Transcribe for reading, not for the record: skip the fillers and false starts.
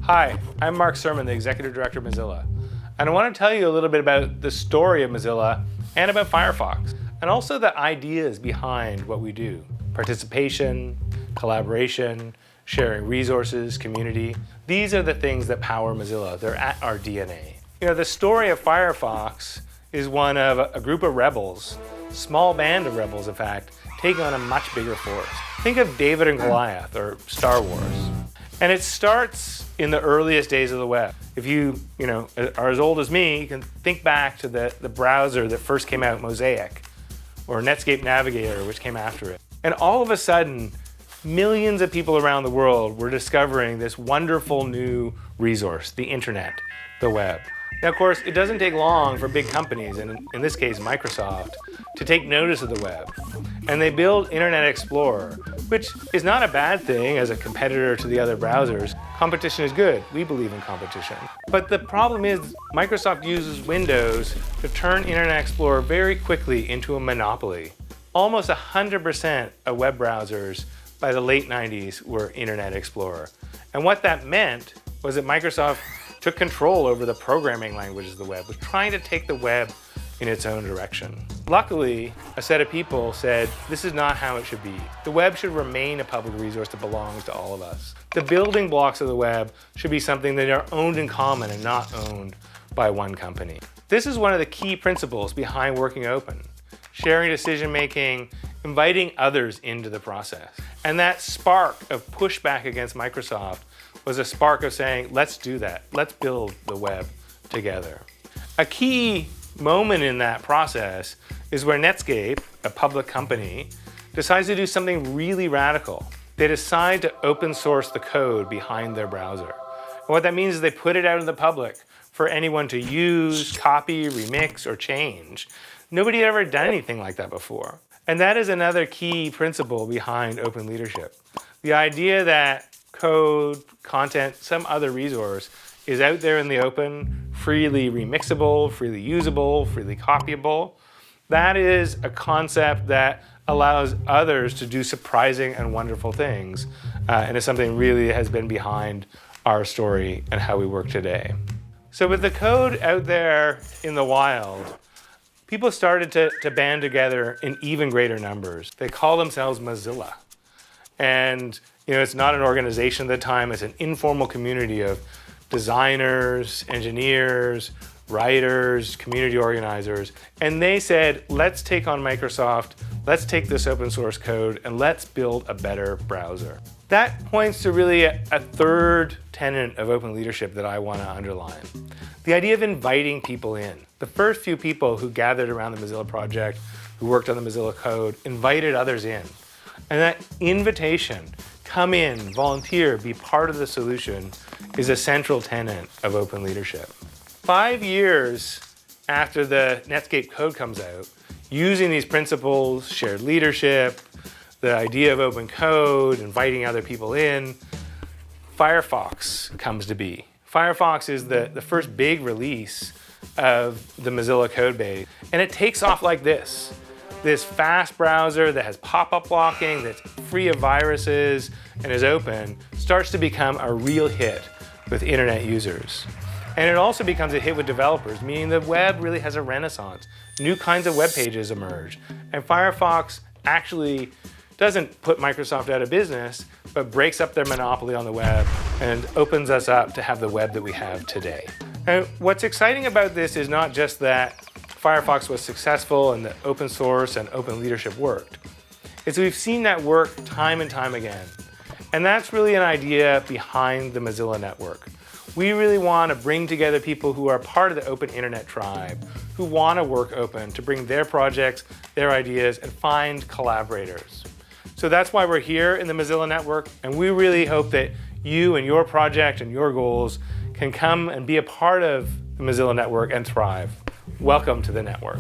Hi, I'm Mark Sermon, the Executive Director of Mozilla, and I want to tell you a little bit about the story of Mozilla and about Firefox, and also the ideas behind what we do. Participation, collaboration, sharing resources, community. These are the things that power Mozilla. They're at our DNA. You know, the story of Firefox is one of a group of rebels, small band of rebels, in fact, taking on a much bigger force. Think of David and Goliath or Star Wars. And it starts in the earliest days of the web. If you are as old as me, you can think back to the browser that first came out, Mosaic, or Netscape Navigator, which came after it. And all of a sudden, millions of people around the world were discovering this wonderful new resource, the internet, the web. Now, of course, it doesn't take long for big companies, and in this case, Microsoft, to take notice of the web. And they build Internet Explorer, which is not a bad thing as a competitor to the other browsers. Competition is good. We believe in competition. But the problem is Microsoft uses Windows to turn Internet Explorer very quickly into a monopoly. Almost 100% of web browsers by the late 90s were Internet Explorer. And what that meant was that Microsoft took control over the programming languages of the web, was trying to take the web in its own direction. Luckily, a set of people said, this is not how it should be. The web should remain a public resource that belongs to all of us. The building blocks of the web should be something that are owned in common and not owned by one company. This is one of the key principles behind working open. Sharing decision-making, inviting others into the process. And that spark of pushback against Microsoft was a spark of saying, let's do that. Let's build the web together. A key moment in that process is where Netscape, a public company, decides to do something really radical. They decide to open source the code behind their browser. And what that means is they put it out in the public for anyone to use, copy, remix, or change. Nobody had ever done anything like that before. And that is another key principle behind open leadership. The idea that code, content, some other resource is out there in the open, freely remixable, freely usable, freely copyable. That is a concept that allows others to do surprising and wonderful things, and is something really has been behind our story and how we work today. So with the code out there in the wild, people started to band together in even greater numbers. They call themselves Mozilla. And it's not an organization at the time, it's an informal community of designers, engineers, writers, community organizers. And they said, let's take on Microsoft, let's take this open source code, and let's build a better browser. That points to really a third tenet of open leadership that I want to underline. The idea of inviting people in. The first few people who gathered around the Mozilla project, who worked on the Mozilla code, invited others in. And that invitation, come in, volunteer, be part of the solution, is a central tenet of open leadership. 5 years after the Netscape code comes out, using these principles, shared leadership, the idea of open code, inviting other people in, Firefox comes to be. Firefox is the first big release of the Mozilla code base, and it takes off like this. This fast browser that has pop-up blocking, that's free of viruses, and is open, starts to become a real hit with internet users. And it also becomes a hit with developers, meaning the web really has a renaissance. New kinds of web pages emerge. And Firefox actually doesn't put Microsoft out of business, but breaks up their monopoly on the web and opens us up to have the web that we have today. And what's exciting about this is not just that Firefox was successful and that open source and open leadership worked. It's we've seen that work time and time again. And that's really an idea behind the Mozilla network. We really want to bring together people who are part of the open internet tribe, who want to work open, to bring their projects, their ideas, and find collaborators. So that's why we're here in the Mozilla network, and we really hope that you and your project and your goals can come and be a part of the Mozilla network and thrive. Welcome to the network.